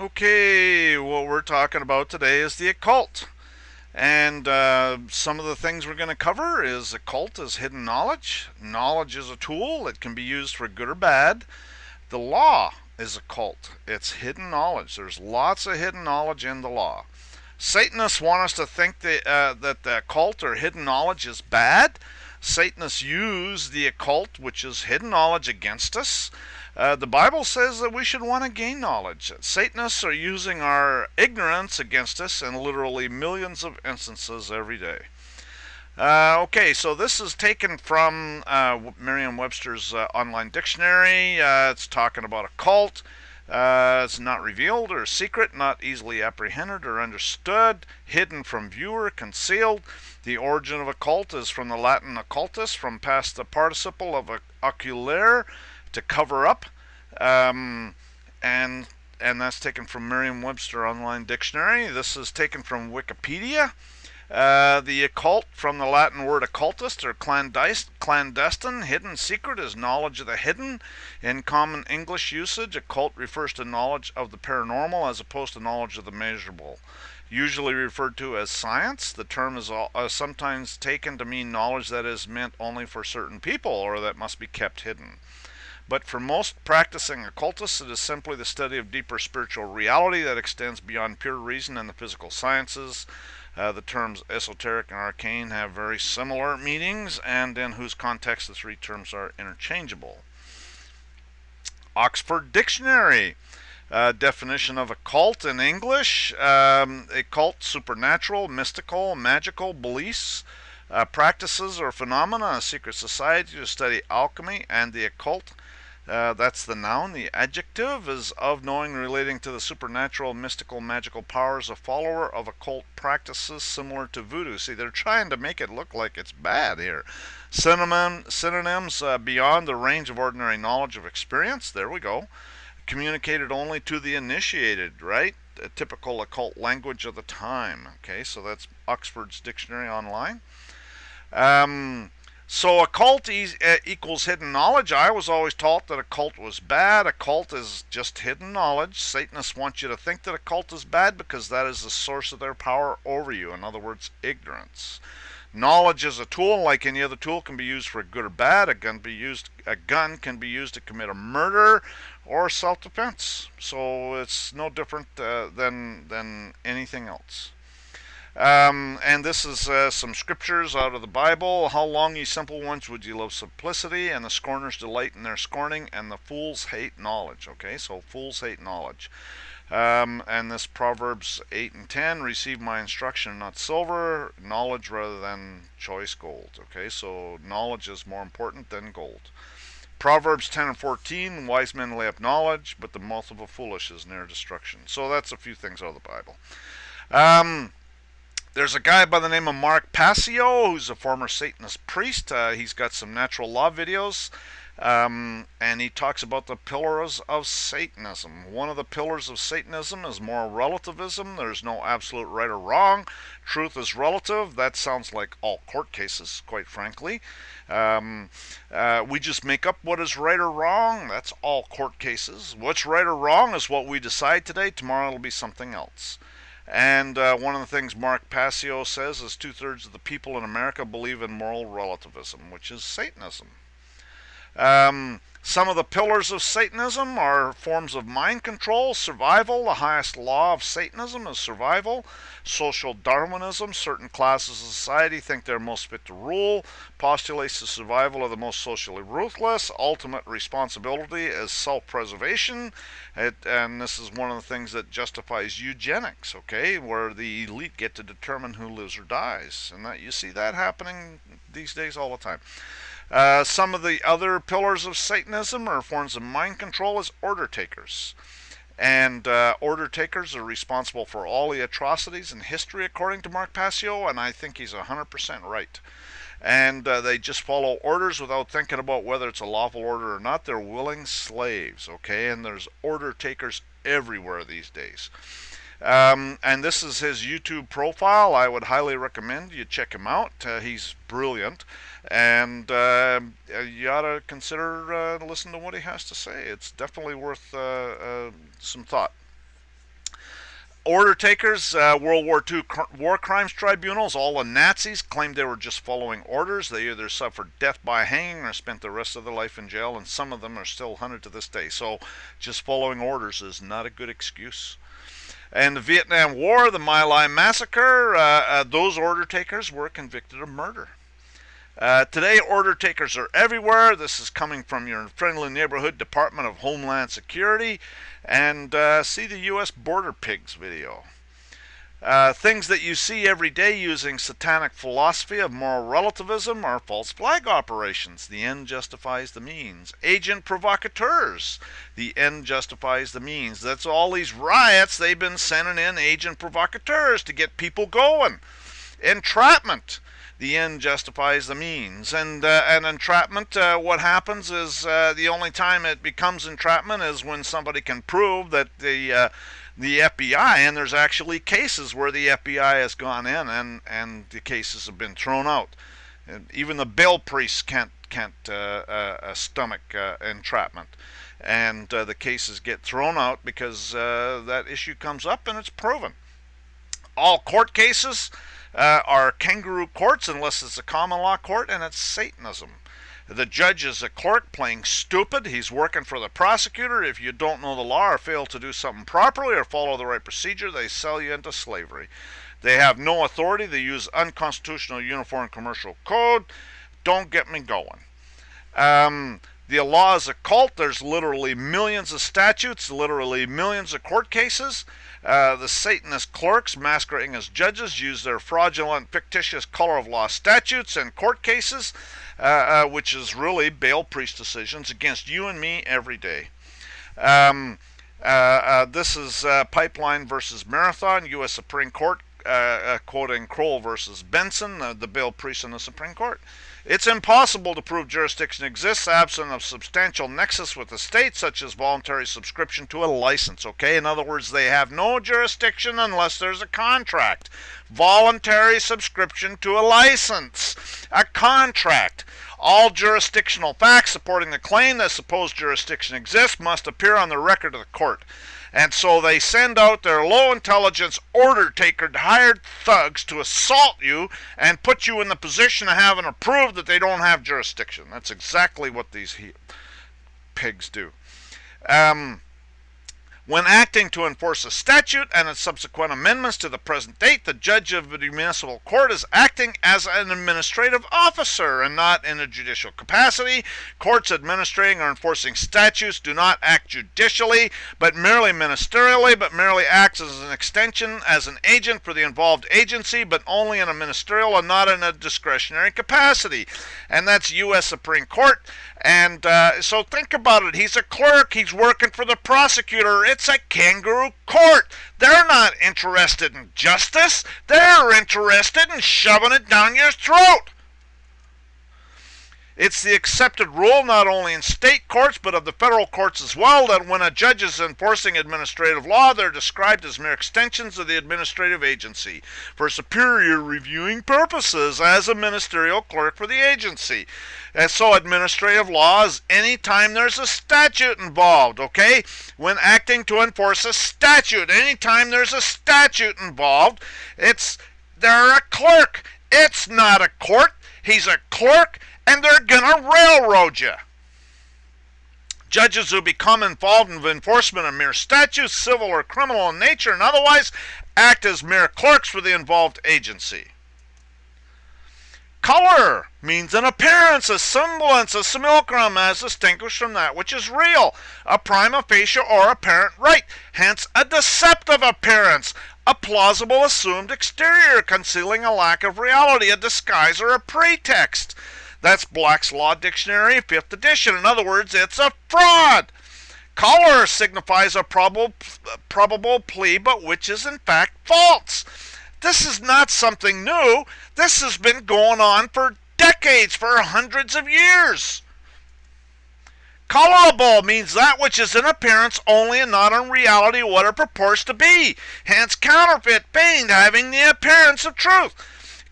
Okay, what we're talking about today is the occult. And some of the things we're going to cover is occult is hidden knowledge. Knowledge is a tool. It can be used for good or bad. The law is occult. It's hidden knowledge. There's lots of hidden knowledge in the law. Satanists want us to think that the occult or hidden knowledge is bad. Satanists use the occult, which is hidden knowledge, against us. The Bible says that we should want to gain knowledge. Satanists are using our ignorance against us in literally millions of instances every day. Okay, so this is taken from Merriam-Webster's online dictionary. It's talking about occult. It's not revealed or secret, not easily apprehended or understood, hidden from view or concealed. The origin of occult is from the Latin occultus, from past the participle of oculare, to cover up, and that's taken from Merriam-Webster Online Dictionary. This is taken from Wikipedia. The occult, from the Latin word occultist or clandestine, hidden secret, is knowledge of the hidden. In common English usage, occult refers to knowledge of the paranormal as opposed to knowledge of the measurable. Usually referred to as science, the term is sometimes taken to mean knowledge that is meant only for certain people or that must be kept hidden. But for most practicing occultists, it is simply the study of deeper spiritual reality that extends beyond pure reason and the physical sciences. The terms esoteric and arcane have very similar meanings, and in whose context the three terms are interchangeable. Oxford Dictionary. Definition of occult in English: occult, supernatural, mystical, magical beliefs, practices or phenomena, a secret society to study alchemy and the occult. That's the noun. The adjective is of knowing relating to the supernatural, mystical, magical powers, a follower of occult practices similar to voodoo. See, they're trying to make it look like it's bad here. Synonyms: beyond the range of ordinary knowledge of experience. There we go. Communicated only to the initiated, right? A typical occult language of the time. Okay, so that's Oxford's Dictionary Online. So occult equals hidden knowledge. I was always taught that occult was bad. Occult is just hidden knowledge. Satanists want you to think that occult is bad because that is the source of their power over you. In other words, ignorance. Knowledge is a tool. Like any other tool, can be used for good or bad. A gun can be used to commit a murder or self-defense. So it's no different than anything else. And this is some scriptures out of the Bible. How long, ye simple ones, would you love simplicity, and the scorners delight in their scorning, and the fools hate knowledge. Okay, so fools hate knowledge. And this Proverbs 8 and 10, receive my instruction, not silver, knowledge rather than choice gold. Okay, so knowledge is more important than gold. Proverbs 10 and 14, wise men lay up knowledge, but the mouth of a foolish is near destruction. So that's a few things out of the Bible. There's a guy by the name of Mark Passio, who's a former Satanist priest. He's got some natural law videos, and he talks about the pillars of Satanism. One of the pillars of Satanism is moral relativism. There's no absolute right or wrong. Truth is relative. That sounds like all court cases, quite frankly. We just make up what is right or wrong. That's all court cases. What's right or wrong is what we decide today. Tomorrow it'll be something else. And one of the things Mark Passio says is 2/3 of the people in America believe in moral relativism, which is Satanism. Some of the pillars of Satanism are forms of mind control, survival. The highest law of Satanism is survival. Social Darwinism. Certain classes of society think they're most fit to rule. Postulates the survival of the most socially ruthless. Ultimate responsibility is self-preservation. And this is one of the things that justifies eugenics, okay, where the elite get to determine who lives or dies. And that you see that happening these days all the time. Some of the other pillars of Satanism or forms of mind control is order takers. And order takers are responsible for all the atrocities in history, according to Mark Passio, and I think he's 100% right. And they just follow orders without thinking about whether it's a lawful order or not. They're willing slaves, okay? And there's order takers everywhere these days. And this is his YouTube profile. I would highly recommend you check him out. He's brilliant, and you ought to consider listening to what he has to say. It's definitely worth some thought. Order takers, World War II war crimes tribunals, all the Nazis claimed they were just following orders. They either suffered death by hanging or spent the rest of their life in jail, and some of them are still hunted to this day. So just following orders is not a good excuse. And the Vietnam War, the My Lai massacre, those order takers were convicted of murder. Today, order takers are everywhere. This is coming from your friendly neighborhood Department of Homeland Security. And see the U.S. Border Pigs video. Things that you see every day using satanic philosophy of moral relativism are false flag operations. The end justifies the means. Agent provocateurs. The end justifies the means. That's all these riots. They've been sending in agent provocateurs to get people going. Entrapment. The end justifies the means. And entrapment, what happens is the only time it becomes entrapment is when somebody can prove that the FBI, and there's actually cases where the FBI has gone in and the cases have been thrown out. And even the bail priests can't stomach entrapment. And the cases get thrown out because that issue comes up and it's proven. All court cases are kangaroo courts unless it's a common law court, and it's Satanism. The judge is a clerk playing stupid. He's working for the prosecutor. If you don't know the law or fail to do something properly or follow the right procedure, they sell you into slavery. They have no authority. They use unconstitutional Uniform Commercial Code. Don't get me going. The law is occult. There's literally millions of statutes, literally millions of court cases. The Satanist clerks masquerading as judges use their fraudulent, fictitious color of law statutes and court cases, which is really bail priest decisions against you and me every day. This is Pipeline versus Marathon, U.S. Supreme Court, quoting Kroll versus Benson, the bail priest in the Supreme Court. It's impossible to prove jurisdiction exists absent of substantial nexus with the state, such as voluntary subscription to a license, okay? In other words, they have no jurisdiction unless there's a contract. Voluntary subscription to a license. A contract. All jurisdictional facts supporting the claim that supposed jurisdiction exists must appear on the record of the court. And so they send out their low-intelligence order-taker hired thugs to assault you and put you in the position of having to prove that they don't have jurisdiction. That's exactly what these pigs do. When acting to enforce a statute and its subsequent amendments to the present date, the judge of the municipal court is acting as an administrative officer and not in a judicial capacity. Courts administrating or enforcing statutes do not act judicially, but merely ministerially, but merely acts as an extension, as an agent for the involved agency, but only in a ministerial and not in a discretionary capacity. And that's U.S. Supreme Court. And so think about it. He's a clerk. He's working for the prosecutor. It's a kangaroo court. They're not interested in justice. They're interested in shoving it down your throat. It's the accepted rule not only in state courts but of the federal courts as well that when a judge is enforcing administrative law, they're described as mere extensions of the administrative agency for superior reviewing purposes as a ministerial clerk for the agency. And so administrative law is any time there's a statute involved, okay? When acting to enforce a statute, any time there's a statute involved, they're a clerk. It's not a court. He's a clerk. And they're gonna railroad you. Judges who become involved in the enforcement of mere statutes, civil or criminal in nature and otherwise, act as mere clerks for the involved agency. Color means an appearance, a semblance, a simulacrum as distinguished from that which is real, a prima facie or apparent right, hence a deceptive appearance, a plausible assumed exterior concealing a lack of reality, a disguise or a pretext. That's Black's Law Dictionary, 5th edition. In other words, it's a fraud. Color signifies a probable plea, but which is in fact false. This is not something new. This has been going on for decades, for hundreds of years. Colorable means that which is in appearance only and not in reality what it purports to be. Hence counterfeit, feigned, having the appearance of truth.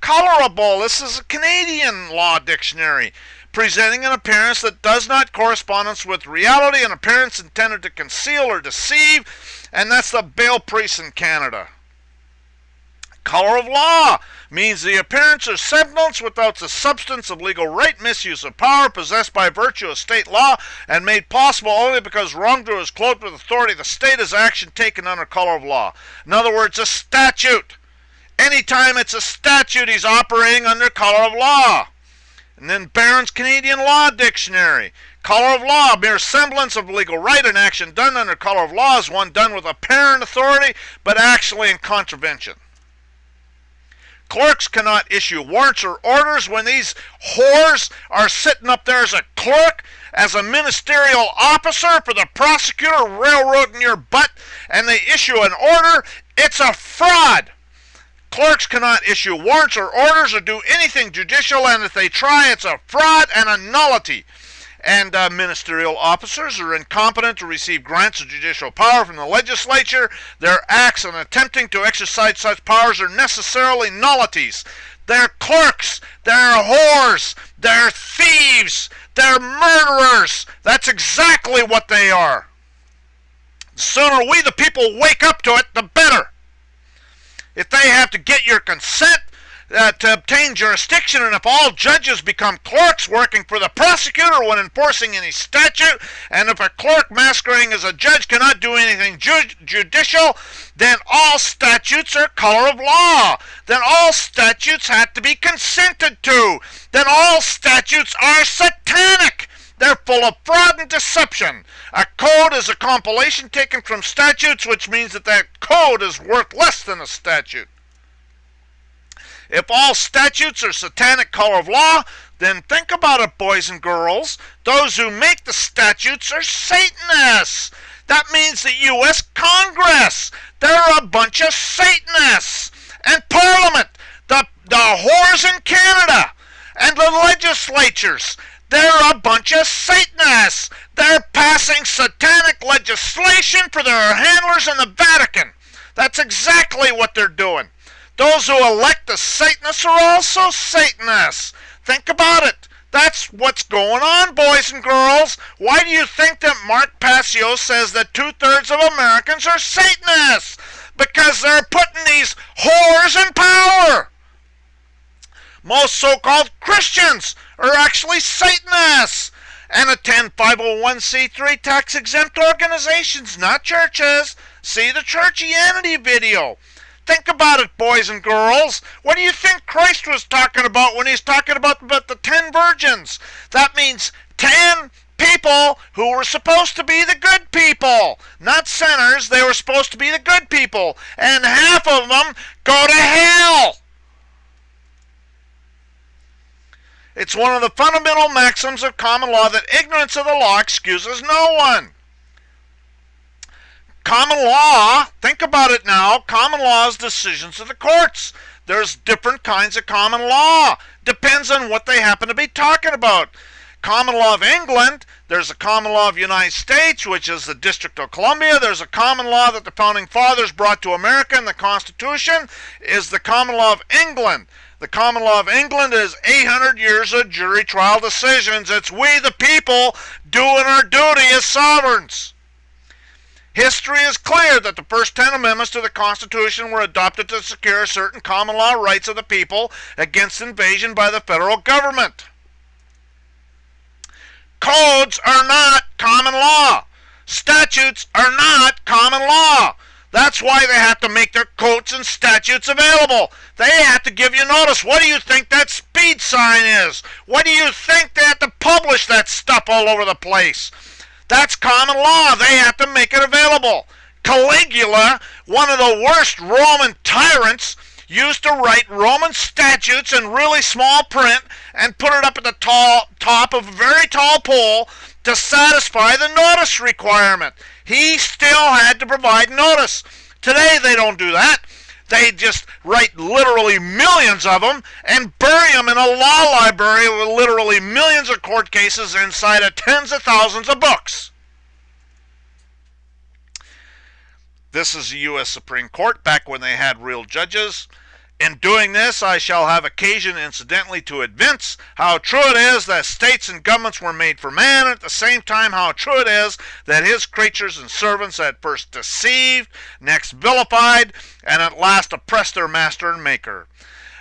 Colorable, this is a Canadian law dictionary, presenting an appearance that does not correspond with reality, an appearance intended to conceal or deceive, and that's the bail priests in Canada. Color of law means the appearance or semblance without the substance of legal right, misuse of power, possessed by virtue of state law, and made possible only because wrongdoer is clothed with authority. The state is action taken under color of law. In other words, a statute. Anytime it's a statute, he's operating under color of law. And then Barron's Canadian Law Dictionary. Color of law, mere semblance of legal right, an action done under color of law is one done with apparent authority, but actually in contravention. Clerks cannot issue warrants or orders when these whores are sitting up there as a clerk, as a ministerial officer for the prosecutor railroading your butt, and they issue an order. It's a fraud. Clerks cannot issue warrants or orders or do anything judicial, and if they try, it's a fraud and a nullity. And ministerial officers are incompetent to receive grants of judicial power from the legislature. Their acts in attempting to exercise such powers are necessarily nullities. They're clerks, they're whores, they're thieves, they're murderers. That's exactly what they are. The sooner we the people wake up to it, the better. If they have to get your consent to obtain jurisdiction, and if all judges become clerks working for the prosecutor when enforcing any statute, and if a clerk masquerading as a judge cannot do anything judicial, then all statutes are color of law. Then all statutes have to be consented to. Then all statutes are satanic. They're full of fraud and deception. A code is a compilation taken from statutes, which means that that code is worth less than a statute. If all statutes are satanic color of law, then think about it, boys and girls. Those who make the statutes are Satanists. That means the U.S. Congress. They're a bunch of Satanists. And Parliament, the whores in Canada, and the legislatures, they're a bunch of Satanists. They're passing satanic legislation for their handlers in the Vatican. That's exactly what they're doing. Those who elect the Satanists are also Satanists. Think about it. That's what's going on, boys and girls. Why do you think that Mark Passio says that 2/3 of Americans are Satanists? Because they're putting these whores in power. Most so-called Christians are actually Satanists and attend 501c3 tax-exempt organizations, not churches. See the churchianity video. Think about it, boys and girls. What do you think Christ was talking about when he's talking about the 10 virgins? That means 10 people who were supposed to be the good people. Not sinners, they were supposed to be the good people. And half of them go to hell. It's one of the fundamental maxims of common law that ignorance of the law excuses no one. Common law, think about it now, common law is decisions of the courts. There's different kinds of common law. Depends on what they happen to be talking about. Common law of England, there's a common law of the United States, which is the District of Columbia. There's a common law that the Founding Fathers brought to America, and the Constitution is the common law of England. The common law of England is 800 years of jury trial decisions. It's we the people doing our duty as sovereigns. History is clear that the first 10 amendments to the Constitution were adopted to secure certain common law rights of the people against invasion by the federal government. Codes are not common law. Statutes are not common law. That's why they have to make their codes and statutes available. They have to give you notice. What do you think that speed sign is? What do you think they have to publish that stuff all over the place? That's common law. They have to make it available. Caligula, one of the worst Roman tyrants, used to write Roman statutes in really small print and put it up at the top of a very tall pole to satisfy the notice requirement. He still had to provide notice. Today they don't do that. They just write literally millions of them and bury them in a law library with literally millions of court cases inside of tens of thousands of books. This is the U.S. Supreme Court back when they had real judges. In doing this, I shall have occasion incidentally to evince how true it is that states and governments were made for man, and at the same time how true it is that his creatures and servants at first deceived, next vilified, and at last oppressed their master and maker.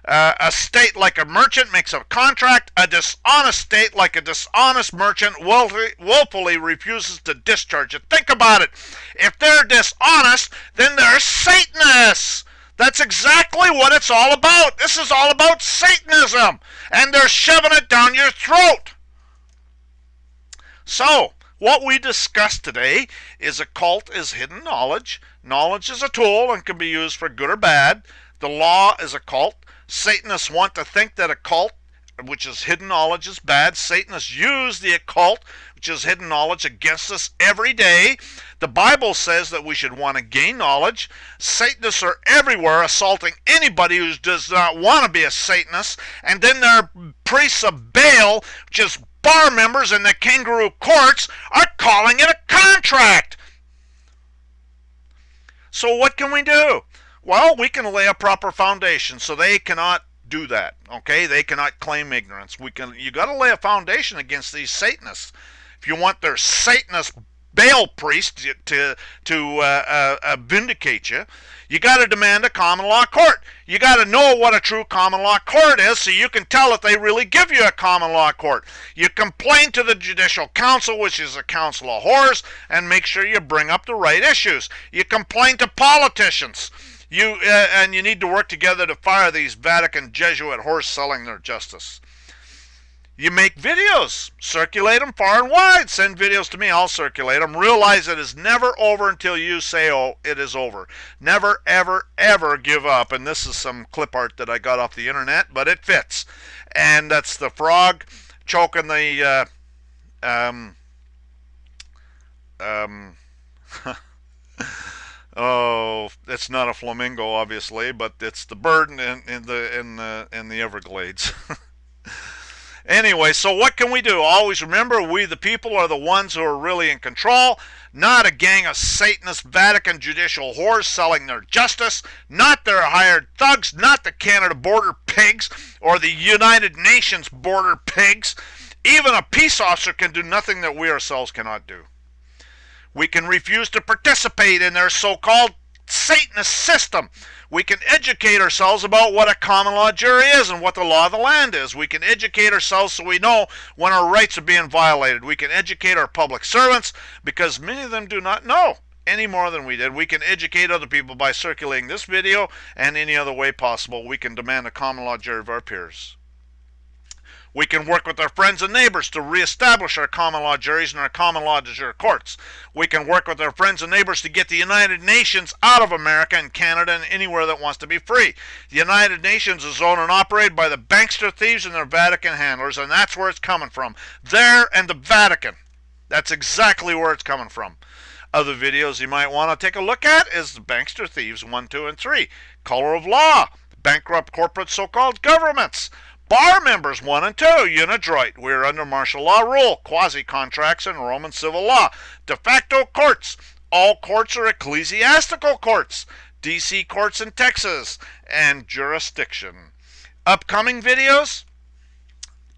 A state like a merchant makes a contract. A dishonest state like a dishonest merchant willfully refuses to discharge it. Think about it. If they're dishonest, then they're Satanists. That's exactly what it's all about. This is all about Satanism, and they're shoving it down your throat. So, what we discussed today is occult is hidden knowledge. Knowledge is a tool and can be used for good or bad. The law is occult. Satanists want to think that occult, which is hidden knowledge, is bad. Satanists use the occult, which is hidden knowledge, against us every day. The Bible says that we should want to gain knowledge. Satanists are everywhere assaulting anybody who does not want to be a Satanist. And then their priests of Baal, which is bar members in the kangaroo courts, are calling it a contract. So what can we do? Well, we can lay a proper foundation so they cannot do that. Okay, they cannot claim ignorance. You got to lay a foundation against these Satanists. If you want their Satanist Baal priest to vindicate you, you got to demand a common law court. You got to know what a true common law court is so you can tell if they really give you a common law court. You complain to the Judicial Council, which is a council of whores, and make sure you bring up the right issues. You complain to politicians. And you need to work together to fire these Vatican Jesuit whores selling their justice. You make videos, circulate them far and wide. Send videos to me, I'll circulate them. Realize it is never over until you say, oh, it is over. Never, ever, ever give up. And this is some clip art that I got off the internet, but it fits. And that's the frog choking the oh, it's not a flamingo, obviously, but it's the bird in the Everglades. Anyway, so what can we do? Always remember, we the people are the ones who are really in control, not a gang of Satanist Vatican judicial whores selling their justice, not their hired thugs, not the Canada border pigs or the United Nations border pigs. Even a peace officer can do nothing that we ourselves cannot do. We can refuse to participate in their so-called Satanist system. We can educate ourselves about what a common law jury is and what the law of the land is. We can educate ourselves so we know when our rights are being violated. We can educate our public servants because many of them do not know any more than we did. We can educate other people by circulating this video and any other way possible. We can demand a common law jury of our peers. We can work with our friends and neighbors to reestablish our common law juries and our common law de jure courts. We can work with our friends and neighbors to get the United Nations out of America and Canada and anywhere that wants to be free. The United Nations is owned and operated by the bankster thieves and their Vatican handlers, and that's where it's coming from. There and the Vatican. That's exactly where it's coming from. Other videos you might want to take a look at is the Bankster Thieves 1, 2, and 3. Color of Law. Bankrupt corporate so-called governments. Bar members 1 and 2, Unidroit. We're under martial law rule, quasi-contracts, and Roman civil law. De facto courts. All courts are ecclesiastical courts. DC courts in Texas. And jurisdiction. Upcoming videos.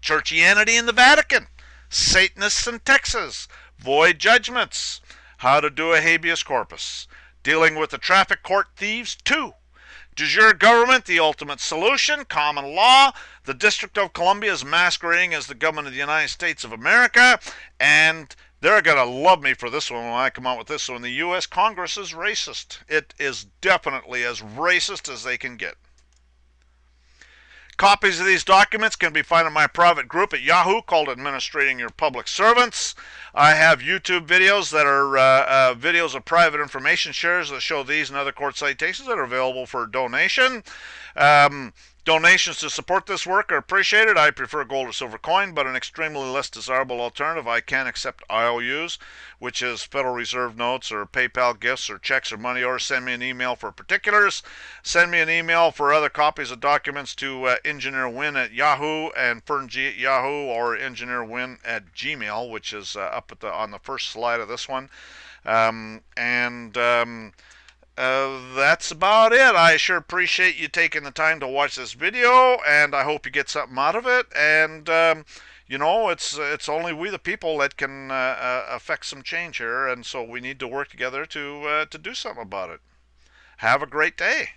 Churchianity in the Vatican. Satanists in Texas. Void judgments. How to do a habeas corpus. Dealing with the traffic court thieves 2. De jure government, the ultimate solution, common law. The District of Columbia is masquerading as the government of the United States of America, and they're going to love me for this one when I come out with this one. The U.S. Congress is racist. It is definitely as racist as they can get. Copies of these documents can be found in my private group at Yahoo called Administrating-Your-Public-Servants. I have YouTube videos that are videos of private information shares that show these and other court citations that are available for donation. Donations to support this work are appreciated. I prefer gold or silver coin, but an extremely less desirable alternative. I can accept IOUs, which is Federal Reserve notes or PayPal gifts or checks or money orders. Send me an email for particulars. Send me an email for other copies of documents to EngineerWin at Yahoo and FernG at Yahoo or EngineerWin at Gmail, which is up at on the first slide of this one. That's about it. I sure appreciate you taking the time to watch this video, and I hope you get something out of it. And it's only we the people that can affect some change here, and so we need to work together to do something about it. Have a great day.